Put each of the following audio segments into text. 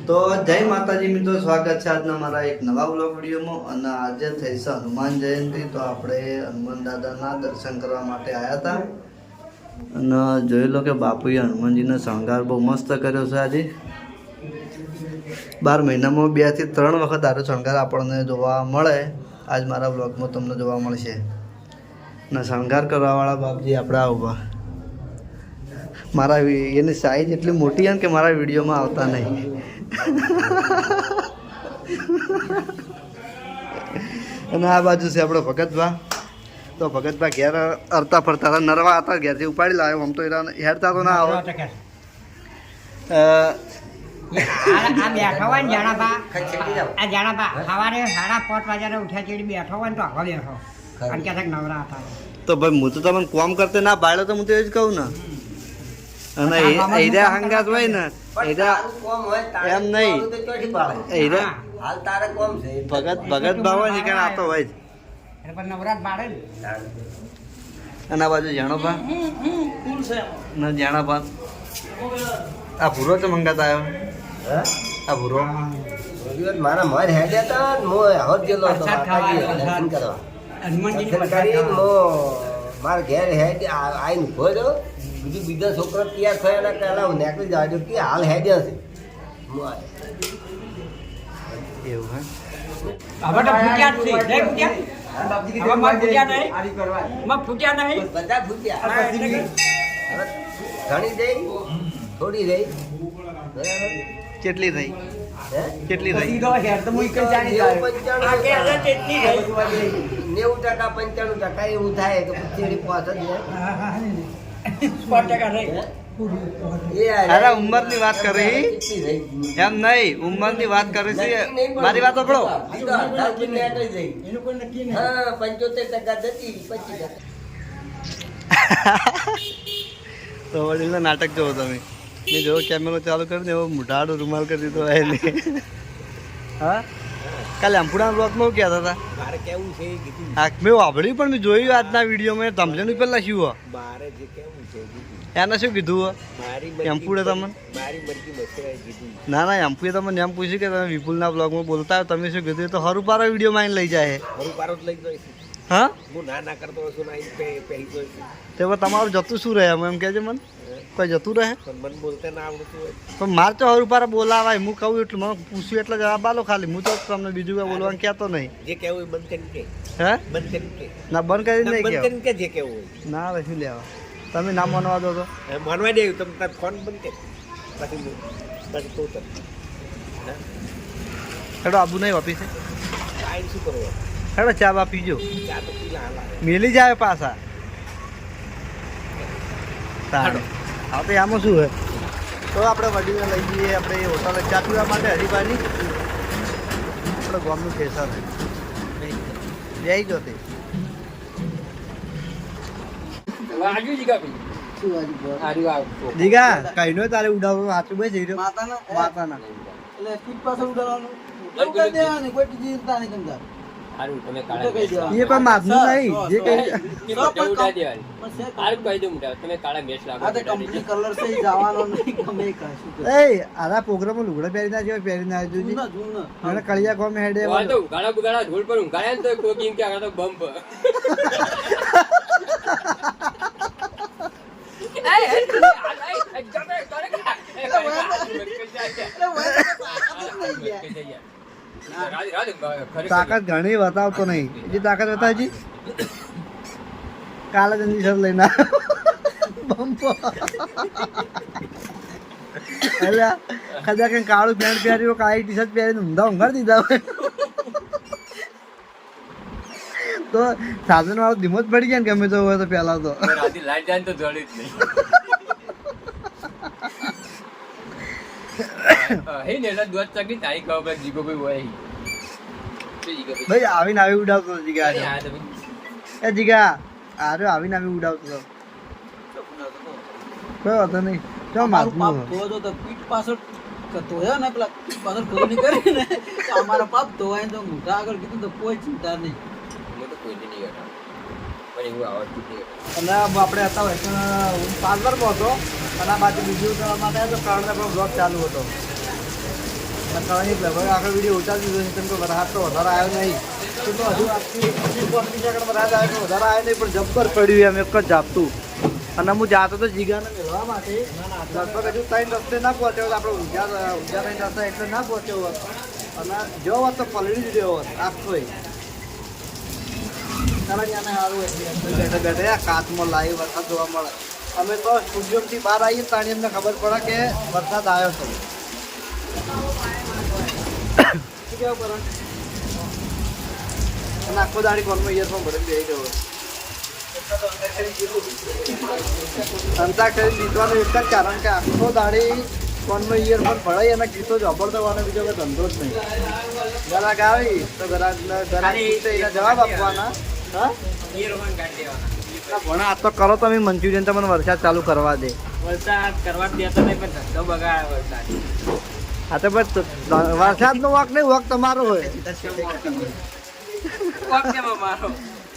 તો જય માતાજી મિત્રો, સ્વાગત છે આજના મારા એક નવા વ્લોગ વિડીયોમાં. અને આજે થઈ છે હનુમાન જયંતિ, તો આપણે હનુમાન દાદાના દર્શન કરવા માટે આવ્યા હતા. અને જોઈ લો કે બાપુએ હનુમાનજીનો શણગાર બહુ મસ્ત કર્યો છે. આજે 12 મહિનામાં 2 થી 3 વખત આરો શણગાર આપણને જોવા મળે. આજ મારા વ્લોગમાં તમને જોવા મળશે. ને શણગાર કરવાવાળા બાપજી આપણા ઉભા. મારા એની સાઈઝ એટલી મોટી છે કે મારા વિડીયોમાં આવતા નહીં. અને આ બાજુ છે આપણો ભગતભા. તો ભગતભા ઘેર અરતા ફરતા હતા, નરવા હતા, ઘેરથી ઉપાડી લાવ્યો. આમ તો હેરતા તો ના આવે. બેઠો હોય ને જાણાબા, આ જાણાબા સવારે 5:30 વાગ્યાને ઉઠ્યા ચીડી બેઠો હોય ને તો આગળ બેઠો અને ક્યાંક નવરા હતા. તો ભાઈ હું તો તમને કોમ કરતે ના પાડ્યો, તો હું તો એ જ કહું ને. અને એરા હંગાત હોય ને, એરા એમ નહીં, એરા ભગત ભાવ હોય ને કારણ આ તો હોય જ. નવરાત બાળે ને. અને આ બાજુ જાણો ના જાણા પા આ ભૂરો તો મંગાતા આવ્યો. આ ભૂરો મારા મર હેડ્યા હતા, હોત ગયેલો હતો મારા ઘેર હેડ આવીને ઉભો રહ્યો. બીજું બીજા છોકરા તૈયાર થયા પહેલા હું નીકળી જાજો કે હાલ હેડ્યા છે. એવું હે. હવે તો ફૂટ્યા જ છે. નહીં ફૂટ્યા? હવે મગ ફૂટ્યા નહીં? મગ ફૂટ્યા નહીં? બધા ફૂટ્યા. ઘણી રહી, થોડી રહી. બરાબર. કેટલી રહી? કેટલી રહી? 90% 95% એવું થાય કે પૂછેડી પહોંચ જ અરે ઉંમરની વાત કરી એમ નહીં, ઉંમરની વાત કરી છે. મારી વાત સાંભળો. 75% જતી 25%. તો વડીલ નાટક જોવો તમે. મેં જો કેમેરો ચાલુ કરી ને એવો મોઢાડો રૂમાલ કરી દીધો હોય ને. હા, કાલે અંપુડા બ્લોગમાં કહેતા હતા. મારે કેવું છે મેં વાપર્યું પણ મેં જોયું આજના વિડીયોમાં. તમજન પેલા શું મારે જે કેવું છે એને શું કીધું? એમ્પુડે તમને મારી મરજી બસે કીધું. ના ના, એમ્પુએ તમને એમ પૂછ્યું કે તમે વિપુલના બ્લોગમાં બોલતા હો, તમે શું કીધું? એ તો હરું પારો વિડીયો માં લઈ જાય. હરું પારો જ લઈ જાય. હા, હું ના કરતો છું ના પહેરી જોઈ. તે તમારું જતું શું રહે એમ કહેજો મને. કોઈ જતું રહે પણ મને બોલતા ના આવડતું હોય. પણ મારે તો હરું પારા બોલાવાય. હું કહું એટલું, મને પૂછ્યું એટલે જવાબ આલો ખાલી. હું તો તમને બીજું કઈ બોલવાનું કહેતો નહીં. જે કેવું બંધ કરીને કે. હે? બંધ કરીને કે. ના, બંધ કરીને નહીં બંધ કહેવાય. કરીને કે જે કેવું હોય. ના હવે શું લેવા, તમે ના માનવા દો તો. માનવા દે તમે તાર ફોન બંધ કે પછી કહું તને. હેડો આબુ નહીં ઓફિસે. આઈને શું કરવું? હેડો ચા બા પીજો. ચા તો પીલા હાલ આવે. મેલી જાય પાછા. સારું. હા તો આમાં શું હે, તો આપણે વડીને લઈ જઈએ આપણે હોટલ ચા પીવા માટે હરિભાઈની. આપણે ગામનું કેસર જઈ ગયો તે. જીગા કઈ નો તારે ઉડાવવાનું સાચું ભાઈ જઈ રહ્યો માતાના એટલે પીઠ પાસે ઉડાવવાનું એ પણ માથનું નહીં જે કઈ આરા પ્રોગ્રામમાં લુગડા પહેરી ના જેવા પહેરી ના જોજી મને કળિયા કોમ હેડે તાકાત ઘણી બતાવતો નહીં. જે તાકાત બતાવજી કાલે જ સર લઈને બમ્પો એટલે કદાચ કઈ કાળું પેન્ટ પહેર્યું, કાળી ટી શર્ટ પહેરીને ઊંધા ઊંઘાડી દીધા હોય તો સાધન વાળો ધીમો જ પડી ગયા ને ગમે તો હોય તો પેલા તો ભાઈ આવીને આવી ઉડાવતો જીગા. એ જીગા આરે આવીને આવી ઉડાવતો હતો. કોઈ વાંધો નહીં. ચો માથું પીઠ પાછળ ધોયા ને પેલા પાછળ ખોલી કરી ને અમારા પાપ ધોવાય તો મોટા આગળ કીધું તો કોઈ ચિંતા નહીં. પણ એવું આવડતું નહીં. અને આપણે હતા વૈષ્ણવ પાર્લરમાં હતો અને આ બાજુ બીજું કરવા માટે તો કરણનો આપણો બ્લોગ ચાલુ હતો અને કરણી લગભગ આખો વિડીયો ઉતારી દીધો છે કેમ કે વરસાદ તો વધારે આવ્યો નહીં તો હજુ આજથી વરસાદ આવ્યો તો વધારે આવ્યો નહીં પણ જબ્બર પડ્યું એમ એક જ ઝાપતું અને હું જાતો તો જીગાને મેળવા માટે લગભગ હજુ 3 રસ્તે ના પહોંચ્યો હોત આપણે ઊંઝા નહીં રસ્તા એટલે ના પહોંચ્યો હોત અને જો હોત તો પલળી જ રહ્યો હોત આખો બેઠા બેઠા કાચમાં લાવી વરસાદ જોવા મળે અમે તો સ્ટુડિયોથી બહાર આવીએ તાણી અમને ખબર પડે કે વરસાદ આવ્યો છે શું કેવું કરણ અને આખો દાડી કોનમાં ઇયરફોન ભરીને બેસી ગયો અંતાક્ષરી જીતવાનું એક જ કારણ કે આખો દાડી ફોનમાં ઇયરફોન ભરાઈ અને ગીતો જ અભળતવાનો બીજો કોઈ ધંધો જ નહીં ગ્રાહક આવી તો ગ્રાહક જવાબ આપવાના હા ભણા આ તો કરો તમે મંચુરિયન તમને વરસાદ ચાલુ કરવા દે વરસાદ કરવા દેતો નહીં પણ ધંધો બગાડે વરસાદ હા તો બસ વરસાદનો વક નહીં વક તમારો હોય મારો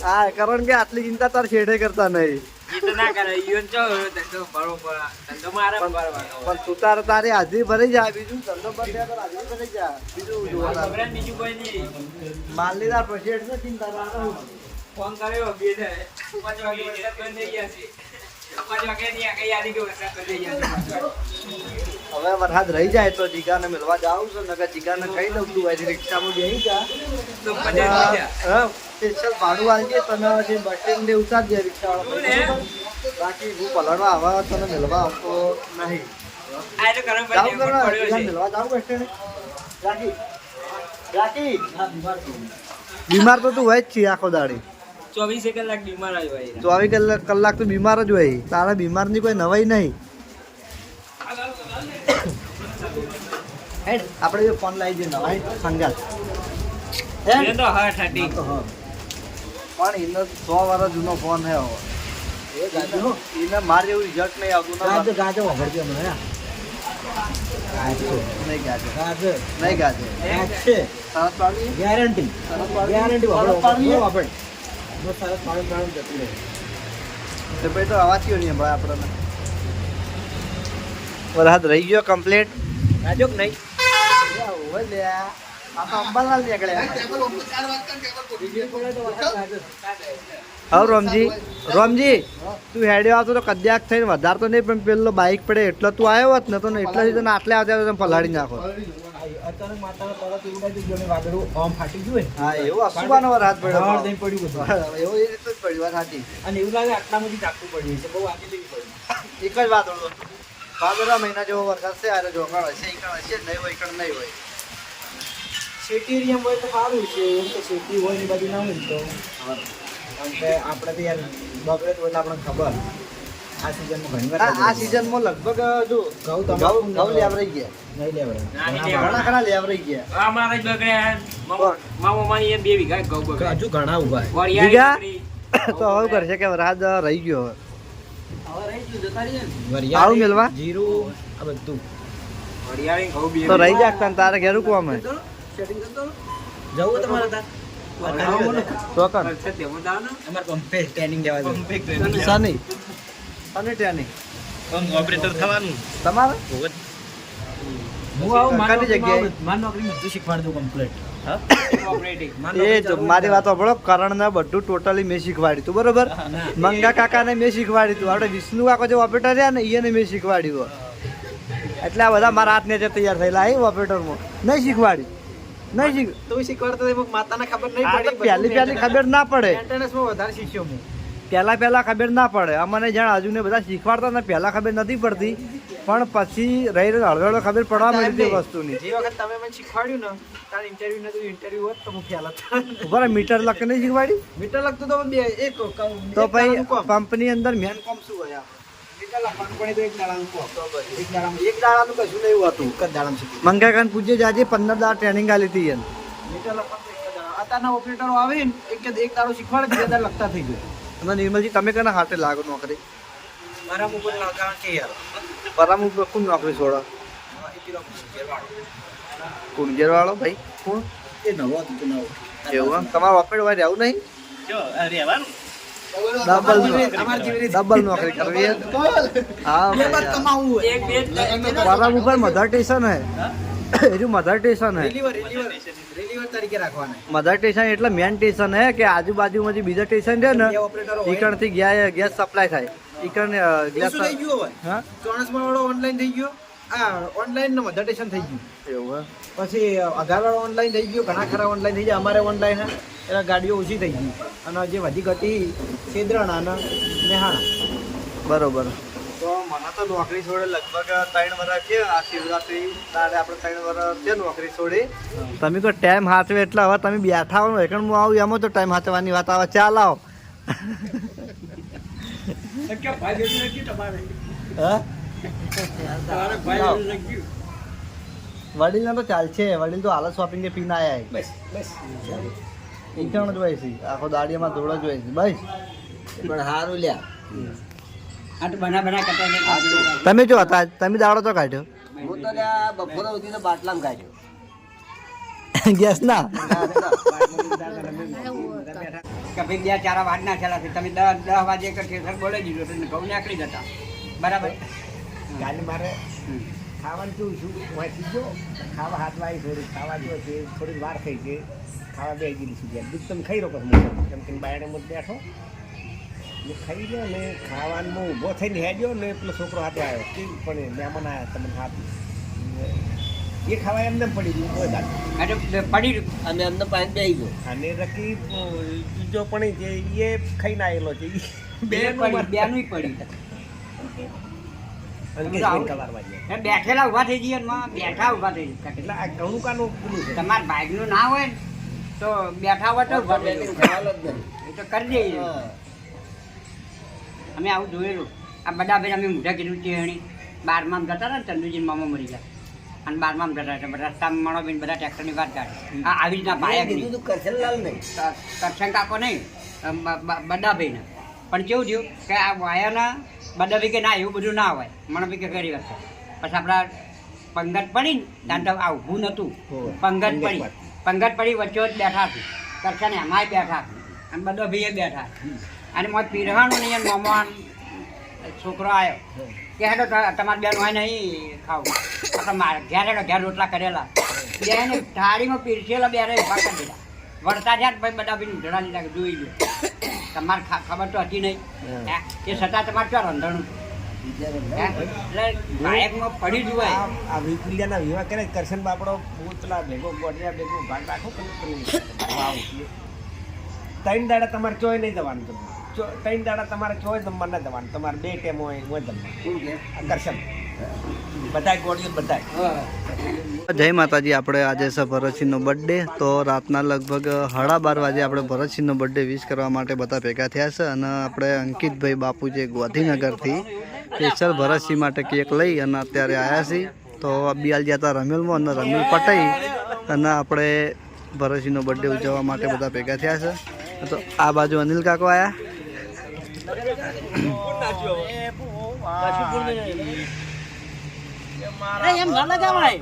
હા કારણ કે આટલી ચિંતા તાર છેડે કરતા નહીં ના કરે ધંધો બરોબર ધંધો મારે પણ તું તારે હાજરી ભરી જાય બીજું ધંધો બંધ થયા તો હાજરી ભરી જાય બીજું બીજું કોઈ નહીં માલનીદાર પછી એટલે ચિંતા ના રહું ફોન કર્યો 5 વાગે બંધ થઈ ગયા છે 5 વાગે ની આખી યાદી કે વરસાદ બંધ થઈ ગયા હવે વરસાદ રહી જાય તો જીગાને મળવા જાઉં છું નકર જીગાને કહી દઉં તું આજે રિક્ષામાં બેસી જા તો પછી સ્પેશિયલ ભાડું આલજે તને જે બસ સ્ટેન્ડ ને ઉતારજે રિક્ષાવાળો બાકી હું પલળવા આવા તને મળવા આવતો નહીં આ તો ગરમ જાઉં પાણી પડ્યો છે મળવા જાઉં બસ સ્ટેન્ડ રાખી બીમાર તો તું હોય જ છે આખો દાડી 24 કલાક બીમાર આવ્યો 24 કલાક તો બીમાર જ હોય તારા બીમારની કોઈ નવાઈ નહીં આપણે જો ફોન લાવી દે નવાઈ સંગાત એ તો હા ઠાટી પણ એનો 100 વર્ષ જૂનો ફોન હે એને મારે એવું રિઝલ્ટ નહીં આવતું ગાજો વગરજો મને નહીં ગાજો નહીં ગાજો સરસ પાડી ગેરંટી સરસ પાડી જતું રહે તો ભાઈ તો અવાજ કયો નહીં ભાઈ આપણને વરસાદ રહી ગયો કમ્પ્લીટ ગાજો કે નહીં હોય લે આ તો અંબાલાલ નીકળ્યા હવે રોમજી તું હેડ્યો આવતો તો કદ્યાક થઈને વધારે તો નહીં પણ પેલો બાઇક પડે એટલે તું આવ્યો હોત ને તો એટલાથી તને આટલે આવતા તમે પલાળી નાખો હા એવું અસુબાનો વરસાદ પડ્યો એવો એ રીતે જ પડ્યું વાત સાચી અને એવું લાગે આટલામાંથી ચાકવું પડ્યું છે બહુ આગળ લેવી પડ્યું એક જ વાત હતો 15 મહિના જેવો વરસાદ છે આરે જોકાળ હશે ઈકણ હશે નહીં હોય ઈકણ નહીં હોય સિટી એરિયા હોય તો સારું છે એમ તો સિટી હોય ને બધું ના હોય તો કારણ કે આપણે તો યાર બગડે તો એટલે આપણને ખબર આ સિઝનમાં ઘણી વાર આ સિઝનમાં લગભગ જો ઘઉં લેવરાઈ ગયા નહીં લેવાય ઘણા ખરા લેવરાઈ ગયા આ મારા જ બગડ્યા મામા માની એ 2 વીઘા ઘઉં બગડ્યા હજુ ઘણા ઉભા વીઘા તો હવે કરશે કે વરસાદ રહી ગયો હવે આવું મેલવા જીરું આ બધું વરિયાળી ઘઉં બે તો રહી જાક તને તારે ઘેરું કોમ હે જવું તમારે તાર તો કર અમાર પંપે ટ્રેનિંગ જવા દે સની ટ્રેનિંગ ઓપરેટર થવાનું તમારે હું આવું કાંઈ જગ્યાએ? માર નોકરી બધું શીખવાડ દઉં કમ્પ્લીટ એ જો મારી વાત સાંભળો કરણને બધું ટોટલી મેં શીખવાડ્યું તું બરોબર મંગા કાકાને મેં શીખવાડ્યું તું આપણે વિષ્ણુ કાકો જે ઓપરેટર રહ્યા ને એને મેં શીખવાડ્યું એટલે આ બધા મારા હાથ નીચે તૈયાર થયેલા એ ઓપરેટરમાં નહીં શીખવાડ્યું નહીં શીખ તું શીખવાડતો તો માતાને ખબર નહીં આ તો પહેલી ખબર ના પડે મેન્ટેનન્સમાં વધારે શીખ્યો હું પહેલા ખબર ના પડે અમને જાણ હજુ ને બધા શીખવાડતા ને પહેલા ખબર નથી પડતી પણ પછી રહી હળવે ખબર પડવા મળી તે વસ્તુની જે વખત તમે મને શીખવાડ્યું ને તાર ઇન્ટરવ્યુ નતું ઇન્ટરવ્યુ હોત તો હું ખ્યાલ હતો બરાબર મીટર લખી નહીં શીખવાડ્યું મીટર લખતું તો બે એક તો ભાઈ પંપની અંદર મેન કોમ શું હોય મીટર લખવાનું પડે તો એક દાડાનું કોમ એક દાડાનું કશું નહીં હતું એક જ દાડામાં શીખી મંગાકાન પૂછે જાજે 15 દાડા ટ્રેનિંગ આલી હતી એને મીટર લખવાનું એક જ દાડા અત્યારના ઓપરેટરો આવે ને એક દાડો શીખવાડે બીજા દાડા લખતા થઈ ગયું અને નિર્મલજી તમે કેના હાથે લાગો નોકરી મારા મોબાઈલ લગાવવાનું કે યાર પરામ ઉપર કોણ નોકરી છોડો કુંજર વાળો ભાઈ કોણ એ નવો હતું તો નવો એવું એમ તમારે ઓપરેટ હોય રહેવું નહીં જો રહેવાનું ડબલ નોકરી કરવી હે? હા ભાઈ, કમાવું હોય બરાબર ઉપર મધર સ્ટેશન હે એનું મધર સ્ટેશન હે રિલીવર તરીકે રાખવાના મધર સ્ટેશન એટલે મેન સ્ટેશન હે કે આજુબાજુમાં જે બીજા સ્ટેશન છે ને બે ઓપરેટરો હોય. ઈકણ થી ગેસ સપ્લાય થાય ઈકણ ગેસ શું થઈ ગયું હવે હા ચોણસમાં વાળો ઓનલાઈન થઈ ગયો ઓનલાઈન નો મધર સ્ટેશન થઈ ગયું એવું હે પછી અગારવાળો ઓનલાઈન થઈ ગયો ઘણા ખરા ઓનલાઈન થઈ ગયા અમારે ઓનલાઈન હે એટલે ગાડીઓ ઓછી થઈ ગઈ અને જે વધી ઘટી છેદરાણા અને નેહાણા બરોબર તો મને તો નોકરી છોડે લગભગ 3 વર્ષ છે આ શિવરાત્રી તારે આપણે 3 વર્ષ છે નોકરી છોડી તમે કોઈ ટાઈમ હાથવે એટલે હવે તમે બેઠા હો એકણ હું આવું એમાં તો ટાઈમ હાથવાની વાત આવે ચાલ આવો હા વડીલ ના તો ચાલશે વડીલ તો હાલ શોપિંગ કે પીને આયા બસ બસ ઈકણ જ હોય છે આખો દાડીમાં દોડ જ હોય છે બસ પણ સારું લ્યા તમે જો હતા તમે દાડો તો કાઢ્યો હું તો લ્યા બપોર સુધી તો બાટલામાં કાઢ્યો ગેસ ના કે ભાઈ 2-4 વાગ ના થયેલા છે તમે 10 વાગે કે ઠેસર બોલાવી દીધો તો ઘઉં નીકળી જતા બરાબર કાલે મારે ખાવાનું કેવું છું વાંચી ગયો ખાવા હાથ વાઈ થોડી ખાવા જો છે થોડીક વાર થઈ છે ખાવા બે ગયેલી સુધી દૂધ તમે ખાઈ રહ્યો પછી કેમ કે બાયણે મુદ બેઠો મેં ખાઈ ગયો ને ખાવાનું હું ઊભો થઈને હેડ્યો ને પેલો છોકરો હાથે આવ્યો કે પણ મહેમાન આવ્યા તમને હાથ એ ખાવા એમને પડી ગયું કોઈ દાદ એટલે પડી અને અમને પાણી બેસી ગયો અને રકી બીજો પણ જે એ ખાઈને આવેલો છે બેનું પડી બેઠેલા ઊભા થઈ જઈએ બેઠા ઊભા થઈ જાય એટલે આ ઘણું કાનું પેલું છે તમારા બાઇકનું ના હોય ને તો બેઠા હોય તો ઊભા થઈ જાય. ખાવાનું જ નહીં એ તો કરી દઈએ અમે આવું જોયેલું આ બધા ભાઈ અમે મોઢા કીધું ચેહણી 12માં જતા હતા ને ચંદુજી મામા મરી ગયા અને 12માં જતા હતા બધા રસ્તામાં મળો બેન બધા ટ્રેક્ટરની વાત કાઢે આવી રીતના મેં બાયક કીધું તું કરશનલાલ નહીં કરશન કાકો નહીં બધા ભાઈને પણ કેવું થયું કે આ વાયાના બધા ભાઈ કે ના એવું બધું ના હોય મને બી કે કરી વખતે પછી આપણા પંગત પડી ને ત્યાં તો આ ઊભું નહોતું પંગત પડી વચ્ચે જ બેઠા હતી કરશન એમાંય બેઠા હતી અને બધા ભાઈએ બેઠા અને મારે પીરવાનું નહીં અને મોમાં છોકરો આવ્યો કે હેડો તમારે બેન હોય નહીં ખાવું આપણે મારે ઘેર રોટલા કરેલા બેને થાળીમાં પીરસેલા બેરે ઉભા કરી દીધા વળતા થયા ભાઈ બધા ભાઈ ઉધડા લીધા જોઈ લો તમારે ખબર તો હતી નહીં એ છતાં તમારે ક્યાં રંધણું એટલે બાઇકમાં પડી જવાય આ વિપુલિયાના વિવાહ કરે કરશન બાપડો પેલા ભેગો ગોડિયા ભેગો ભાગ રાખો ત્રણ દાડા તમારે ચોય નહીં જવાનું તમે 3 દાડા તમારે ચોય જમવા ના જવાનું તમારે 2 ટાઈમ હોય જમવાનું કરશન બધા ગોડિયો બધા જય માતાજી આપણે આજે છે ભરતસિંહનો બર્થડે તો રાતના લગભગ 12:30 વાગે આપણે ભરતસિંહનો બર્થડે વિશ કરવા માટે બધા ભેગા થયા છે અને આપણે અંકિતભાઈ બાપુ જે ગાંધીનગરથી સ્પેશિયલ ભરતસિંહ માટે કેક લઈ અને અત્યારે આવ્યા છીએ તો બિયાલ જતા રમેલમાં અને રમેલ પટાઈ અને આપણે ભરતસિંહનો બર્થડે ઉજવવા માટે બધા ભેગા થયા છે તો આ બાજુ અનિલ કાકો આવ્યા એમ ના લગાવાય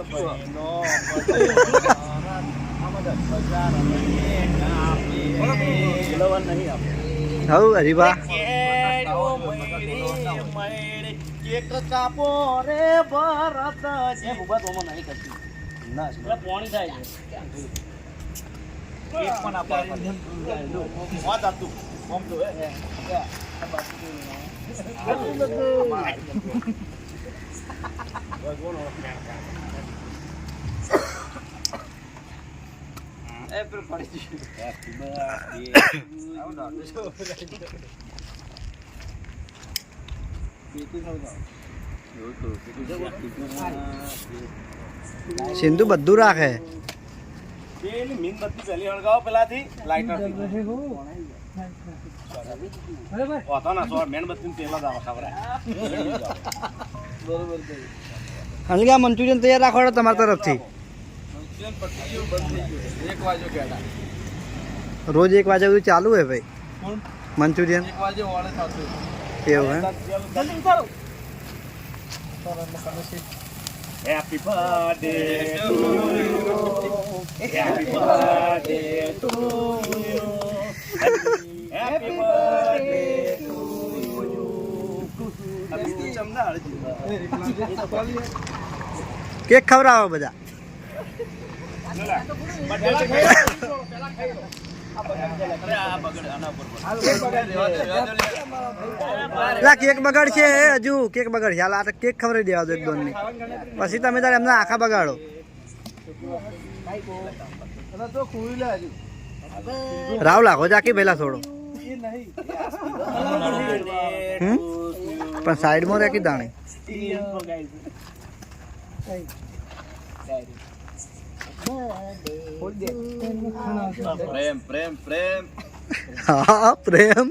હવ હરીબા સિંધુ બધું રાખે મીનબત્તી પહેલી હળગાવો પેલાથી લાઇટર હલકા મંચુરિયન તૈયાર રાખો તમારા તરફથી રોજ 1 વાગે સુધી ચાલુ હે ભાઈ મંચુરિયન એવું હે Happy birthday to you. Happy birthday to you. Happy birthday to cake ખવડાવો બધા. લા કેક બગાડ છે હજુ કેક બગાડ છે. હાલ આ કેક ખવડાવી દેવા દો એક દોન ની, પછી તમે તારે એમના આખા બગાડો. રાવ લાખો જાકી પહેલા થોડો પણ સાઈડમાં રાખી દાણી. પ્રેમ પ્રેમ પ્રેમ હા પ્રેમ.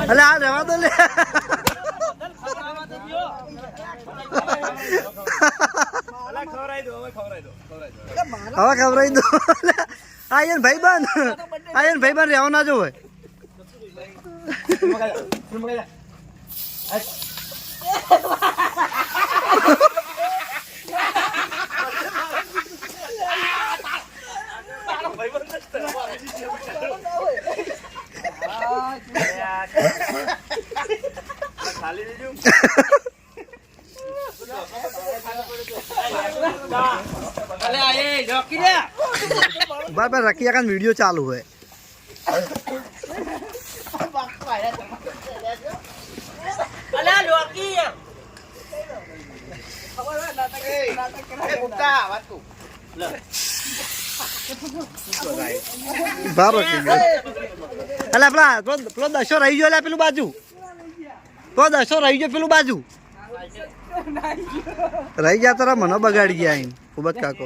અલે આ રહેવા દો લે. હવે ખવડાવી દો. આયન ભાઈબંધ રહેવા ના જો હોય. बार रखिया का वीडियो चालू है. અલા પેલો દશો રહી ગયો. પેલું બાજુ તો દશો રહી ગયો. પેલું બાજુ રહી ગયા તારા મને બગાડી ગયા. અહીં ખૂબ જ કાકો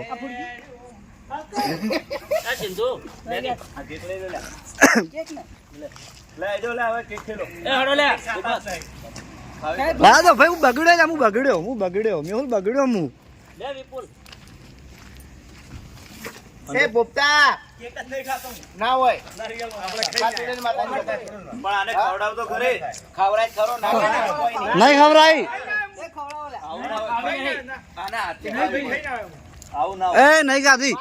હા તો ભાઈ હું બગડ્યો મેહુલ બગડ્યો હું. એ પોપટા ના હોય પણ આને ખવડાવ તો ખરી. ખવરાય ખરો ના નહીં ખવરાય. આવું ના એ નહીં ખાધી.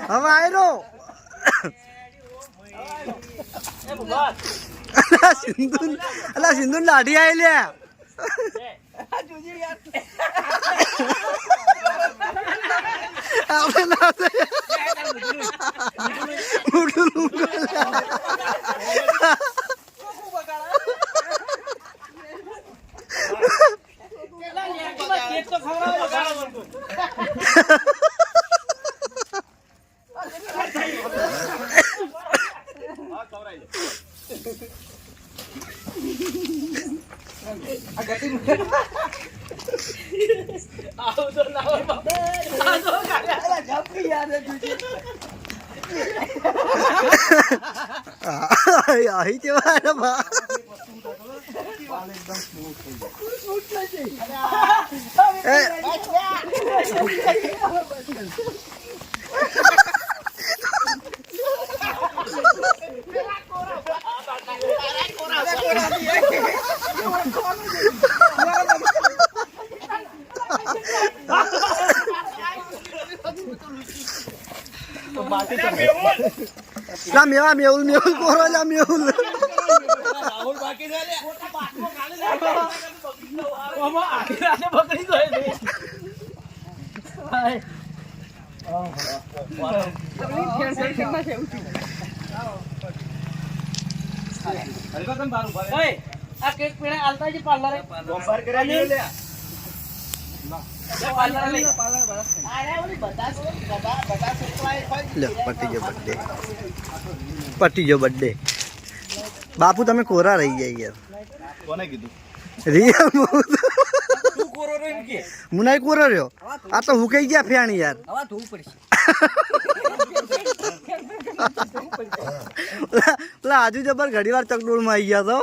હવે આયરો સિંધુ લાઠી આઈ લે. આહી કેવા બા લા મેવા મેહુલ કોરો લા મેહુલ રાહુલ બાકી છે લે. ઓમો આખી રાતે બકરી ગયો છે. હાય હલકો તમ બારું ભાઈ. ઓય આ કેક પેણે આલતા જ પાર્લર બોમ્બર કરે લે. પટી ગયો બર્થડે. બાપુ તમે કોરા રહી ગયા યાર. કોને કીધું? રિયા તું કોરો રે એમ કે હું નહીં કોરો રહ્યો. આ તો હું કઈ ગયા ફેણી યાર. હવે ધોવું પડશે. પેલા આજુ જબર ઘડી વાર ચકડોળમાં આવી ગયા તો